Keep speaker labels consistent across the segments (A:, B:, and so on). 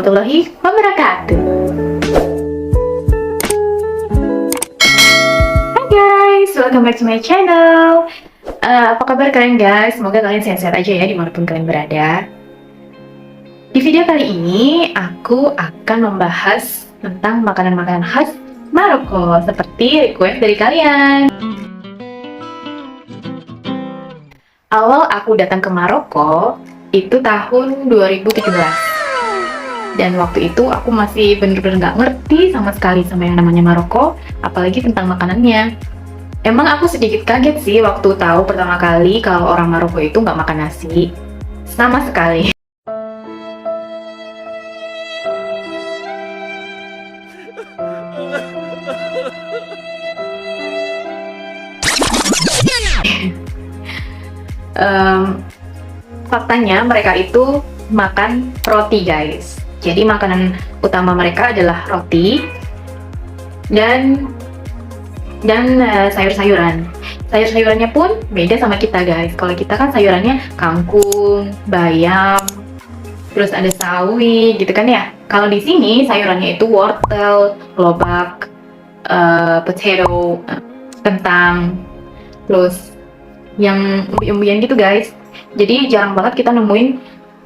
A: warahmatullahi wabarakatuh. Hai guys, welcome back to my channel. Apa kabar kalian guys? Semoga kalian sehat-sehat aja ya dimanapun kalian berada. Di video kali ini aku akan membahas tentang makanan-makanan khas Maroko seperti request dari kalian. Awal aku datang ke Maroko itu tahun 2017. Dan waktu itu aku masih bener-bener nggak ngerti sama sekali sama yang namanya Maroko, apalagi tentang makanannya. Emang aku sedikit kaget sih waktu tahu pertama kali kalau orang Maroko itu nggak makan nasi. Sama sekali. Faktanya mereka itu makan roti guys. Jadi makanan utama mereka adalah roti dan sayur-sayuran. Sayur-sayurannya pun beda sama kita guys. Kalau kita kan sayurannya kangkung, bayam, terus ada sawi gitu kan ya. Kalau di sini sayurannya itu wortel, lobak, potato, kentang, terus yang umbi-umbian gitu guys. Jadi jarang banget kita nemuin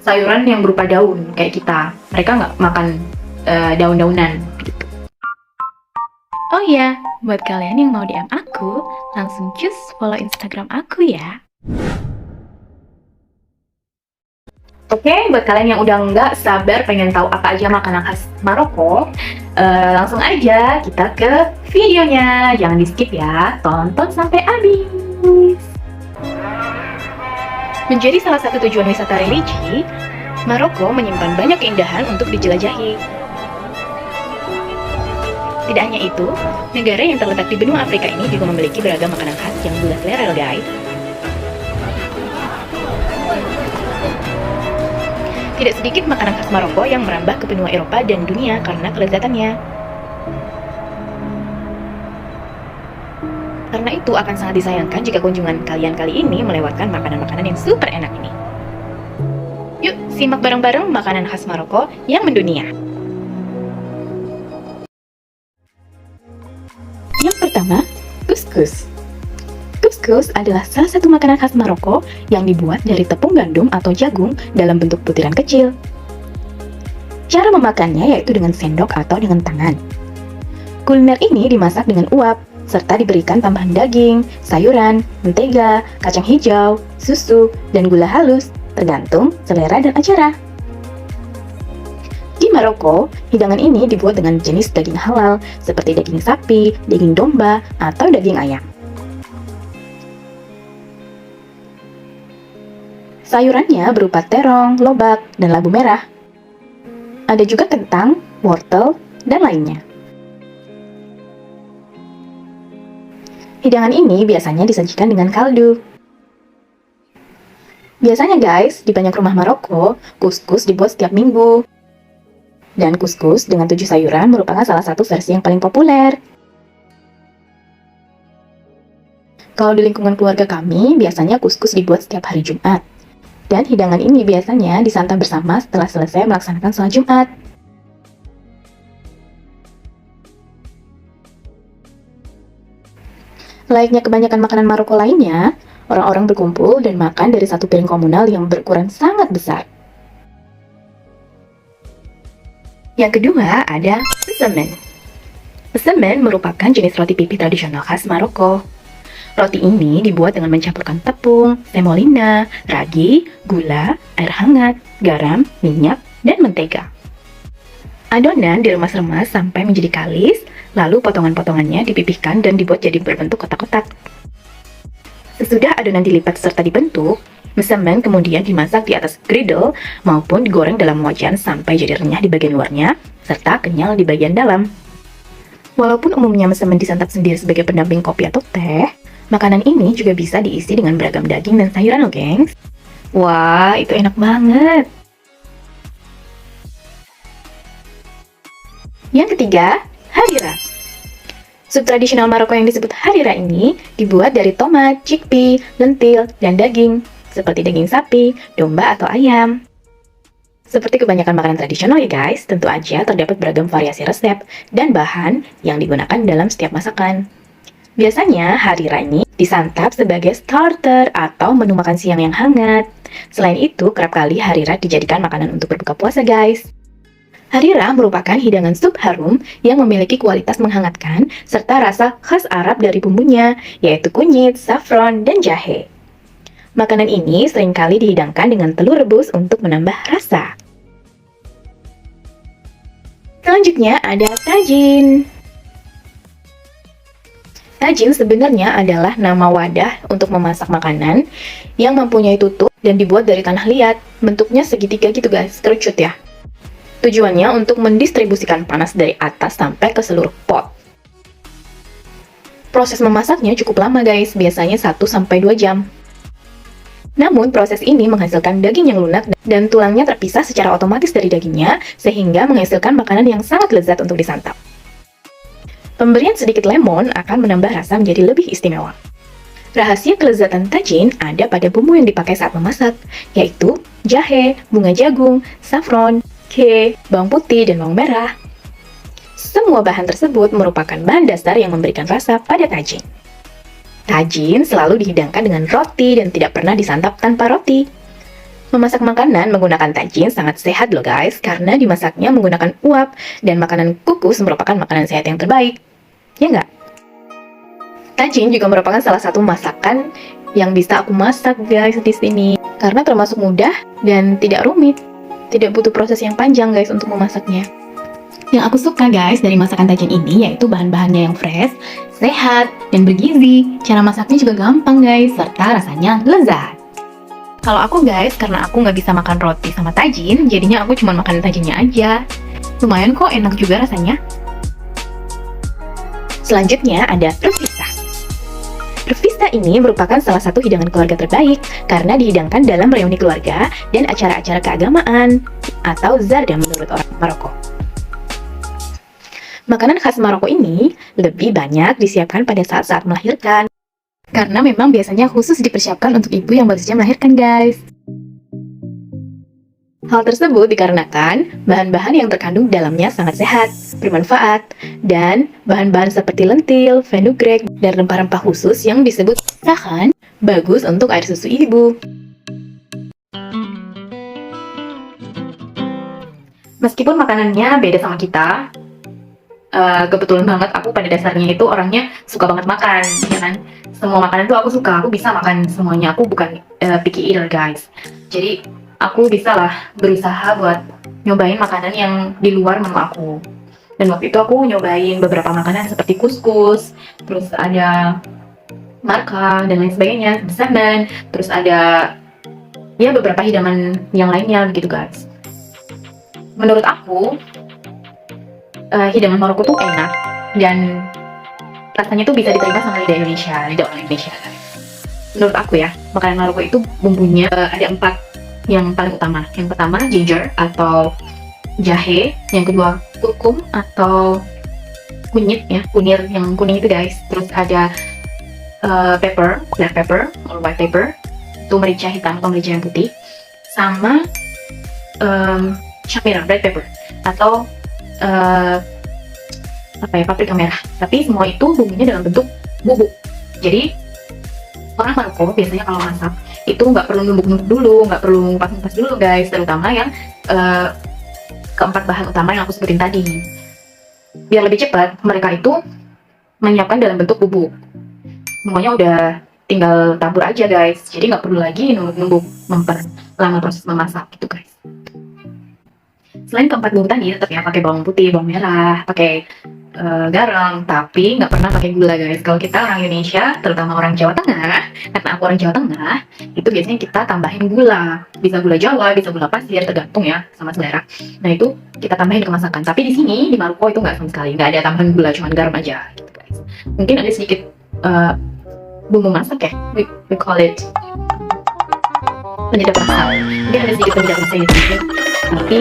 A: sayuran yang berupa daun kayak kita. Mereka nggak makan daun-daunan gitu. Oh iya, buat kalian yang mau DM aku, langsung cus follow Instagram aku ya. Oke, buat kalian yang udah nggak sabar pengen tahu apa aja makanan khas Maroko, langsung aja kita ke videonya. Jangan di skip ya, tonton sampai habis. Menjadi salah satu tujuan wisata religi, Maroko menyimpan banyak keindahan untuk dijelajahi. Tidak hanya itu, negara yang terletak di benua Afrika ini juga memiliki beragam makanan khas yang gula selera loh guys. Tidak sedikit makanan khas Maroko yang merambah ke benua Eropa dan dunia karena kelezatannya. Karena itu akan sangat disayangkan jika kunjungan kalian kali ini melewatkan makanan-makanan yang super enak ini. Yuk, simak bareng-bareng makanan khas Maroko yang mendunia. Yang pertama, couscous. Couscous adalah salah satu makanan khas Maroko yang dibuat dari tepung gandum atau jagung dalam bentuk butiran kecil. Cara memakannya yaitu dengan sendok atau dengan tangan. Kuliner ini dimasak dengan uap, serta diberikan tambahan daging, sayuran, mentega, kacang hijau, susu, dan gula halus, tergantung selera dan acara. Di Maroko, hidangan ini dibuat dengan jenis daging halal, seperti daging sapi, daging domba, atau daging ayam. Sayurannya berupa terong, lobak, dan labu merah. Ada juga kentang, wortel, dan lainnya. Hidangan ini biasanya disajikan dengan kaldu. Biasanya guys, di banyak rumah Maroko, couscous dibuat setiap minggu. Dan couscous dengan 7 sayuran merupakan salah satu versi yang paling populer. Kalau di lingkungan keluarga kami, biasanya couscous dibuat setiap hari Jumat. Dan hidangan ini biasanya disantap bersama setelah selesai melaksanakan sholat Jumat. Layaknya kebanyakan makanan Maroko lainnya, orang-orang berkumpul dan makan dari satu piring komunal yang berukuran sangat besar. Yang kedua ada pesemen. Pesemen merupakan jenis roti pipi tradisional khas Maroko. Roti ini dibuat dengan mencampurkan tepung, semolina, ragi, gula, air hangat, garam, minyak, dan mentega. Adonan diremas-remas sampai menjadi kalis, lalu potongan-potongannya dipipihkan dan dibuat jadi berbentuk kotak-kotak. Sesudah adonan dilipat serta dibentuk, mesemen kemudian dimasak di atas griddle maupun digoreng dalam wajan sampai jadi renyah di bagian luarnya, serta kenyal di bagian dalam. Walaupun umumnya mesemen disantap sendiri sebagai pendamping kopi atau teh, makanan ini juga bisa diisi dengan beragam daging dan sayuran loh gengs. Wah, itu enak banget! Yang ketiga, harira. Sup tradisional Maroko yang disebut harira ini dibuat dari tomat, chickpea, lentil, dan daging, seperti daging sapi, domba, atau ayam. Seperti kebanyakan makanan tradisional ya guys, tentu aja terdapat beragam variasi resep dan bahan yang digunakan dalam setiap masakan. Biasanya, harira ini disantap sebagai starter atau menu makan siang yang hangat. Selain itu, kerap kali harira dijadikan makanan untuk berbuka puasa guys. Harira merupakan hidangan sup harum yang memiliki kualitas menghangatkan serta rasa khas Arab dari bumbunya, yaitu kunyit, saffron, dan jahe. Makanan ini seringkali dihidangkan dengan telur rebus untuk menambah rasa. Selanjutnya ada tajin. Tajin sebenarnya adalah nama wadah untuk memasak makanan yang mempunyai tutup dan dibuat dari tanah liat. Bentuknya segitiga gitu guys, kerucut ya. Tujuannya untuk mendistribusikan panas dari atas sampai ke seluruh pot. Proses memasaknya cukup lama guys, biasanya 1-2 jam. Namun, proses ini menghasilkan daging yang lunak dan tulangnya terpisah secara otomatis dari dagingnya, sehingga menghasilkan makanan yang sangat lezat untuk disantap. Pemberian sedikit lemon akan menambah rasa menjadi lebih istimewa. Rahasia kelezatan tajin ada pada bumbu yang dipakai saat memasak, yaitu jahe, bunga jagung, saffron, ke, bawang putih, dan bawang merah. Semua bahan tersebut merupakan bahan dasar yang memberikan rasa pada tajin. Tajin selalu dihidangkan dengan roti dan tidak pernah disantap tanpa roti. Memasak makanan menggunakan tajin sangat sehat loh guys, karena dimasaknya menggunakan uap dan makanan kukus merupakan makanan sehat yang terbaik. Ya nggak? Tajin juga merupakan salah satu masakan yang bisa aku masak guys di sini, karena termasuk mudah dan tidak rumit. Tidak butuh proses yang panjang guys untuk memasaknya. Yang aku suka guys dari masakan tajin ini yaitu bahan-bahannya yang fresh, sehat, dan bergizi. Cara masaknya juga gampang guys, serta rasanya lezat. Kalau aku guys, karena aku nggak bisa makan roti sama tajin, jadinya aku cuma makan tajinnya aja. Lumayan kok, enak juga rasanya. Selanjutnya ada rufisa. Rufisa ini merupakan salah satu hidangan keluarga terbaik karena dihidangkan dalam reuni keluarga dan acara-acara keagamaan atau zarda menurut orang Maroko. Makanan khas Maroko ini lebih banyak disiapkan pada saat-saat melahirkan, karena memang biasanya khusus dipersiapkan untuk ibu yang baru saja melahirkan guys. Hal tersebut dikarenakan bahan-bahan yang terkandung dalamnya sangat sehat, bermanfaat, dan bahan-bahan seperti lentil, fenugreek, dan rempah-rempah khusus yang disebut sahan bagus untuk air susu ibu. Meskipun makanannya beda sama kita, kebetulan banget aku pada dasarnya itu orangnya suka banget makan, ya kan? Semua makanan tuh aku suka, aku bisa makan semuanya, aku bukan picky eater guys. Jadi aku bisa lah berusaha buat nyobain makanan yang di luar menu aku. Dan waktu itu aku nyobain beberapa makanan seperti kuskus, terus ada marka dan lain sebagainya, salmon, terus ada ya beberapa hidangan yang lainnya begitu guys. Menurut aku hidangan Maroko tuh enak dan rasanya tuh bisa diterima sama lidah orang Indonesia. Menurut aku ya, makanan Maroko itu bumbunya ada 4 yang paling utama. Yang pertama ginger atau jahe, yang kedua kurkum atau kunyit ya, kunir yang kuning itu guys. Terus ada pepper, black pepper or white pepper, itu merica hitam atau merica yang putih, sama shamira, red pepper atau paprika merah. Tapi semua itu bumbunya dalam bentuk bubuk. Jadi orang Maroko biasanya kalau masak itu nggak perlu numbuk-numbuk dulu, nggak perlu ngupas-ngupas dulu guys, terutama yang keempat bahan utama yang aku sebutin tadi. Biar lebih cepat, mereka itu menyiapkan dalam bentuk bubuk. Semuanya udah tinggal tabur aja guys, jadi nggak perlu lagi numbuk-numbuk memperlama proses memasak gitu guys. Selain keempat bumbu tadi, tetap ya pakai bawang putih, bawang merah, pakai garam, tapi nggak pernah pakai gula guys. Kalau kita orang Indonesia, terutama orang Jawa Tengah, karena aku orang Jawa Tengah, itu biasanya kita tambahin gula. Bisa gula Jawa, bisa gula pasir, tergantung ya sama selera. Nah itu kita tambahin ke masakan. Tapi di sini di Maroko itu nggak sama sekali, nggak ada tambahan gula, cuma garam aja gitu guys. Mungkin ada sedikit bumbu masak ya, we call it penyedap rasa. Mungkin ada sedikit penyedap rasa di sini, tapi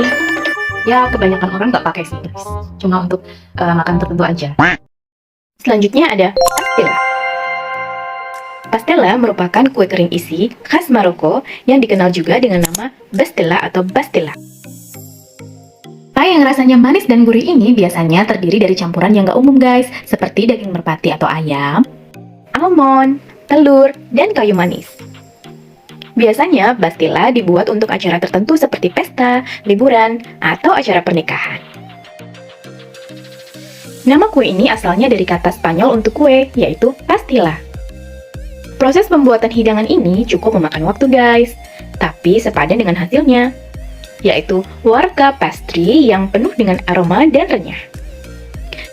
A: ya kebanyakan orang nggak pakai sih guys, cuma untuk makan tertentu aja. Selanjutnya ada pastilla. Pastilla merupakan kue kering isi khas Maroko yang dikenal juga dengan nama bastilla atau bastilla. Kue yang rasanya manis dan gurih ini biasanya terdiri dari campuran yang gak umum guys, seperti daging merpati atau ayam, almond, telur, dan kayu manis. Biasanya, pastilla dibuat untuk acara tertentu seperti pesta, liburan, atau acara pernikahan. Nama kue ini asalnya dari kata Spanyol untuk kue, yaitu pastilla. Proses pembuatan hidangan ini cukup memakan waktu guys, tapi sepadan dengan hasilnya, yaitu warka pastry yang penuh dengan aroma dan renyah.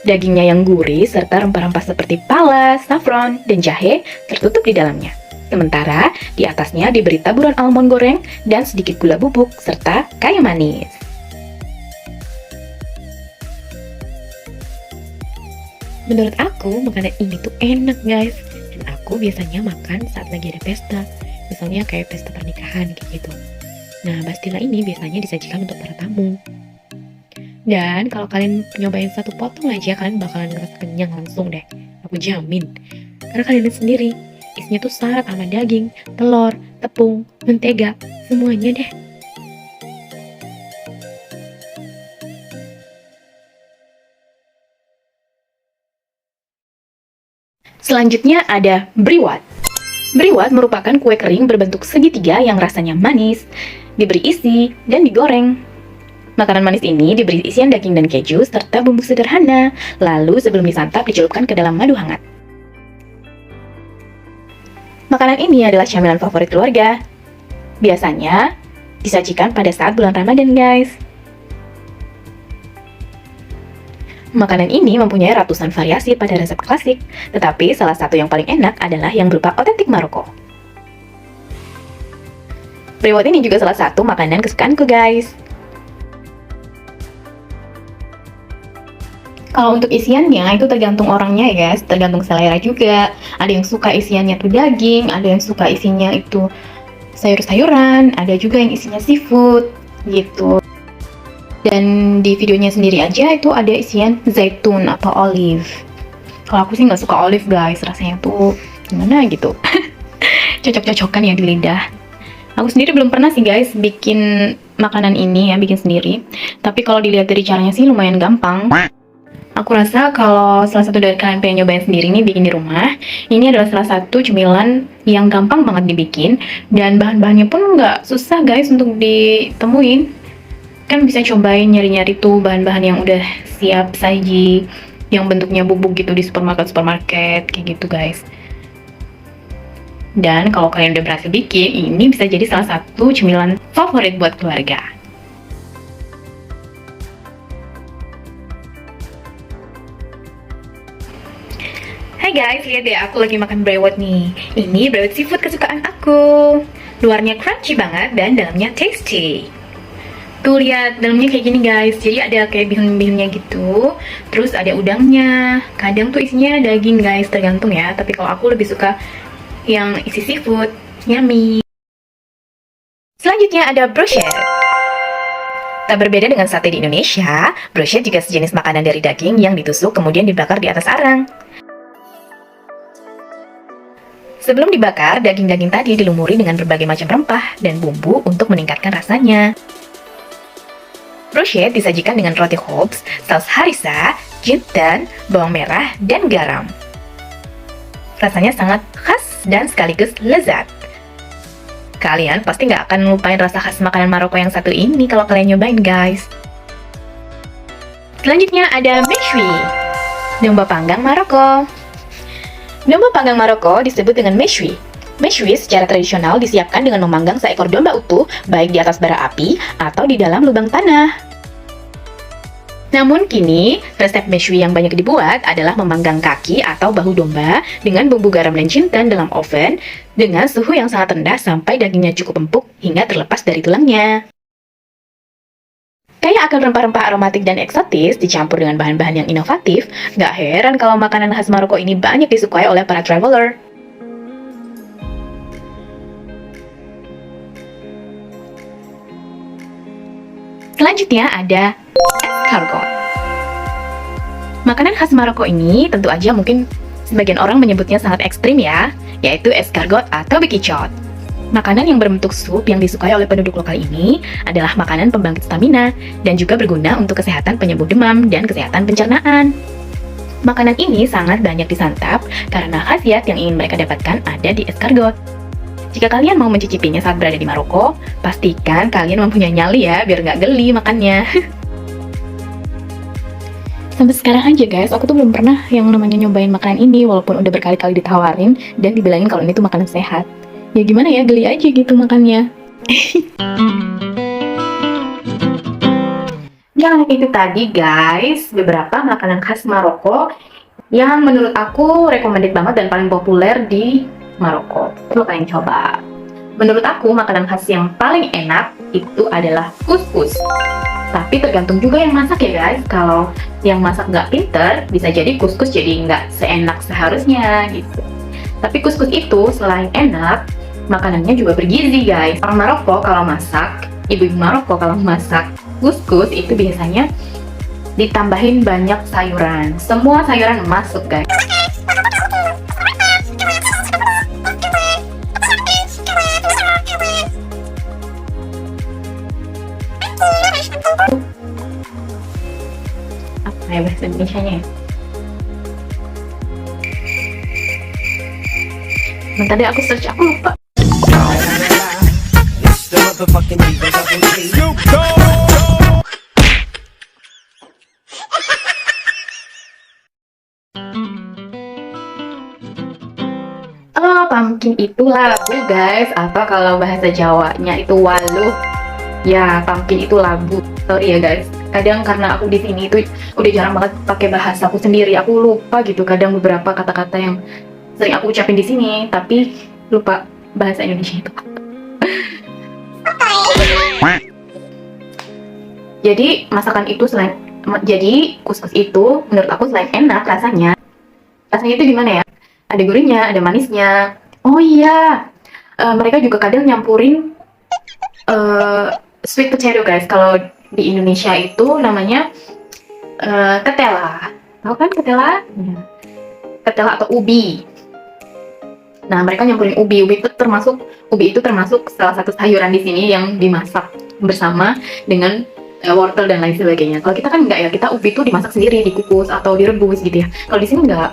A: Dagingnya yang gurih serta rempah-rempah seperti pala, saffron, dan jahe tertutup di dalamnya. Sementara di atasnya diberi taburan almond goreng dan sedikit gula bubuk serta kayu manis. Menurut aku, makanan ini tuh enak guys. Dan aku biasanya makan saat lagi ada pesta. Misalnya kayak pesta pernikahan kayak gitu. Nah, pastilla ini biasanya disajikan untuk para tamu. Dan kalau kalian nyobain satu potong aja, kalian bakalan ngerasa kenyang langsung deh. Aku jamin. Karena kalian lihat sendiri, isinya tuh syarat sama daging, telur, tepung, mentega, semuanya deh. Selanjutnya ada briwat. Briwat merupakan kue kering berbentuk segitiga yang rasanya manis, diberi isi, dan digoreng. Makanan manis ini diberi isian daging dan keju serta bumbu sederhana, lalu sebelum disantap dicelupkan ke dalam madu hangat. Makanan ini adalah camilan favorit keluarga. Biasanya disajikan pada saat bulan Ramadan guys. Makanan ini mempunyai ratusan variasi pada resep klasik, tetapi salah satu yang paling enak adalah yang berupa otentik Maroko. Briwat ini juga salah satu makanan kesukaanku guys. Kalau untuk isiannya itu tergantung orangnya ya guys, tergantung selera juga. Ada yang suka isiannya tuh daging, ada yang suka isinya itu sayur-sayuran, ada juga yang isinya seafood gitu. Dan di videonya sendiri aja itu ada isian zaitun atau olive. Kalau aku sih nggak suka olive guys, rasanya tuh gimana gitu. Cocok-cocokan ya di lidah. Aku sendiri belum pernah sih guys bikin makanan ini ya, bikin sendiri. Tapi kalau dilihat dari caranya sih lumayan gampang. Aku rasa kalau salah satu dari kalian pengen nyobain sendiri nih bikin di rumah, ini adalah salah satu cemilan yang gampang banget dibikin. Dan bahan-bahannya pun nggak susah guys untuk ditemuin. Kan bisa cobain nyari-nyari tuh bahan-bahan yang udah siap saji, yang bentuknya bubuk gitu di supermarket kayak gitu guys. Dan kalau kalian udah berhasil bikin, ini bisa jadi salah satu cemilan favorit buat keluarga. Hai guys, lihat deh aku lagi makan briwat nih. Ini briwat seafood kesukaan aku. Luarnya crunchy banget dan dalamnya tasty. Tuh lihat, dalamnya kayak gini guys. Jadi ada kayak bihun-bihunnya gitu. Terus ada udangnya. Kadang tuh isinya daging guys, tergantung ya. Tapi kalau aku lebih suka yang isi seafood. Yummy. Selanjutnya ada brochet. Tak berbeda dengan sate di Indonesia, brochet juga sejenis makanan dari daging yang ditusuk kemudian dibakar di atas arang. Sebelum dibakar, daging-daging tadi dilumuri dengan berbagai macam rempah dan bumbu untuk meningkatkan rasanya. Brochet disajikan dengan roti Hobbs, saus harissa, jinten, bawang merah, dan garam. Rasanya sangat khas dan sekaligus lezat. Kalian pasti nggak akan lupain rasa khas makanan Maroko yang satu ini kalau kalian nyobain guys. Selanjutnya ada meshwi, domba panggang Maroko. Domba panggang Maroko disebut dengan meshwi. Meshwi secara tradisional disiapkan dengan memanggang seekor domba utuh, baik di atas bara api atau di dalam lubang tanah. Namun kini, resep meshwi yang banyak dibuat adalah memanggang kaki atau bahu domba dengan bumbu garam dan jinten dalam oven dengan suhu yang sangat rendah sampai dagingnya cukup empuk hingga terlepas dari tulangnya. Kaya akan rempah-rempah aromatik dan eksotis dicampur dengan bahan-bahan yang inovatif, nggak heran kalau makanan khas Maroko ini banyak disukai oleh para traveler. Selanjutnya ada escargot. Makanan khas Maroko ini tentu aja mungkin sebagian orang menyebutnya sangat ekstrim ya, yaitu escargot atau bekicot. Makanan yang berbentuk sup yang disukai oleh penduduk lokal ini adalah makanan pembangkit stamina dan juga berguna untuk kesehatan penyembuh demam dan kesehatan pencernaan. Makanan ini sangat banyak disantap karena khasiat yang ingin mereka dapatkan ada di escargot. Jika kalian mau mencicipinya saat berada di Maroko, pastikan kalian mempunyai nyali ya, biar nggak geli makannya. Sampai sekarang aja guys, aku tuh belum pernah yang namanya nyobain makanan ini, walaupun udah berkali-kali ditawarin dan dibilangin kalau ini tuh makanan sehat. Ya gimana ya, geli aja gitu makannya. Nah, itu tadi guys, beberapa makanan khas Maroko yang menurut aku recommended banget dan paling populer di Maroko. Coba kalian coba. Menurut aku, makanan khas yang paling enak itu adalah couscous. Tapi tergantung juga yang masak ya guys. Kalau yang masak nggak pinter, bisa jadi couscous jadi nggak seenak seharusnya gitu. Tapi couscous itu selain enak, makanannya juga bergizi guys. Orang Maroko kalau masak, ibu-ibu Maroko kalau masak couscous itu biasanya ditambahin banyak sayuran. Semua sayuran masuk guys. Apa ya bahasa Indonesianya ya? Tadi aku search, aku lupa. Oh, pumpkin itu labu guys, atau kalau bahasa Jawanya itu waluh. Ya, pumpkin itu labu. Sorry ya guys. Kadang karena aku di sini itu udah jarang banget pakai bahasa aku sendiri. Aku lupa gitu kadang beberapa kata-kata yang sering aku ucapin di sini, tapi lupa bahasa Indonesia itu. Jadi masakan itu jadi couscous itu menurut aku selain enak rasanya itu gimana ya? Ada gurihnya, ada manisnya. Oh iya, mereka juga kadang nyampurin sweet potato guys. Kalau di Indonesia itu namanya ketela. Tahu kan ketela? Ya. Ketela atau ubi. Nah, mereka nyampurin ubi. Ubi itu termasuk salah satu sayuran di sini yang dimasak bersama dengan wortel dan lain sebagainya. Kalau kita kan enggak ya, kita ubi itu dimasak sendiri, dikukus atau direbus gitu ya. Kalau di sini enggak.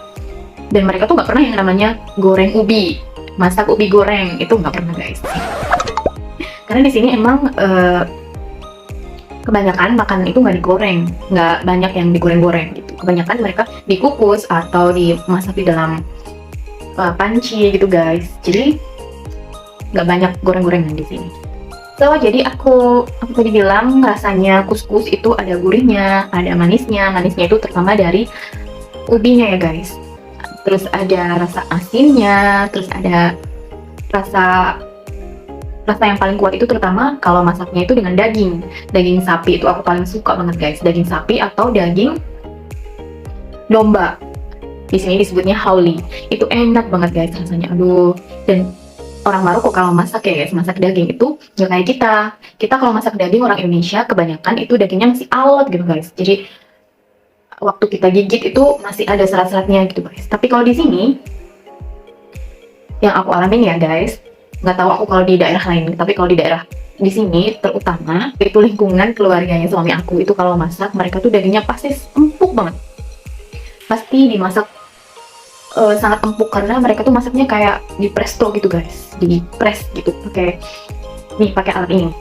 A: Dan mereka tuh nggak pernah yang namanya goreng ubi, masak ubi goreng, itu nggak pernah guys. Karena di sini emang kebanyakan makanan itu nggak digoreng, nggak banyak yang digoreng-goreng gitu. Kebanyakan mereka dikukus atau dimasak di dalam panci gitu guys. Jadi nggak banyak goreng-gorengan di sini. So, jadi aku tadi bilang rasanya couscous itu ada gurihnya, ada manisnya. Manisnya itu terutama dari ubinya ya guys. Terus ada rasa asinnya, terus ada rasa yang paling kuat itu terutama kalau masaknya itu dengan daging sapi. Itu aku paling suka banget guys, daging sapi atau daging domba. Di sini disebutnya hauli. Itu enak banget guys rasanya. Aduh. Dan orang Maroko kalau masak ya guys, masak daging itu nggak kayak kita. Kita kalau masak daging orang Indonesia kebanyakan itu dagingnya masih alot gitu guys. Jadi waktu kita gigit itu masih ada serat-seratnya gitu guys. Tapi kalau di sini yang aku alamin ya guys, nggak tahu aku kalau di daerah lain, tapi kalau di daerah di sini terutama itu lingkungan keluarganya suami aku itu kalau masak mereka tuh dagingnya pasti empuk banget. Pasti dimasak sangat empuk karena mereka tuh masaknya kayak di presto gitu guys, di press gitu pakai alat ini.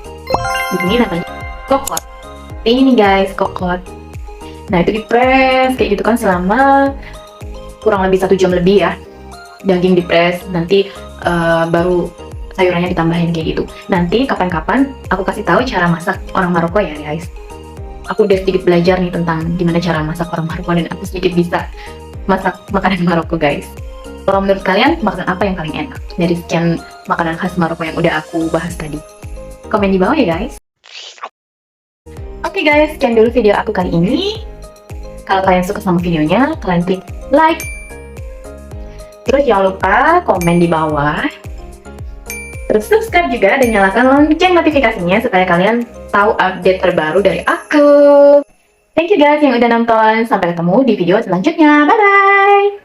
A: Di sini namanya kokot. Ini guys kokot. Nah itu di press kayak gitu kan selama kurang lebih 1 jam lebih ya. Daging di press, nanti baru sayurannya ditambahin kayak gitu. Nanti kapan-kapan aku kasih tahu cara masak orang Maroko ya guys. Aku udah sedikit belajar nih tentang gimana cara masak orang Maroko dan aku sedikit bisa masak makanan Maroko guys. Kalau menurut kalian makanan apa yang paling enak dari sekian makanan khas Maroko yang udah aku bahas tadi? Komen di bawah ya guys. Oke guys, sekian dulu video aku kali ini. Kalau kalian suka sama videonya, kalian klik like. Terus jangan lupa komen di bawah. Terus subscribe juga dan nyalakan lonceng notifikasinya supaya kalian tahu update terbaru dari aku. Thank you guys yang udah nonton. Sampai ketemu di video selanjutnya. Bye-bye!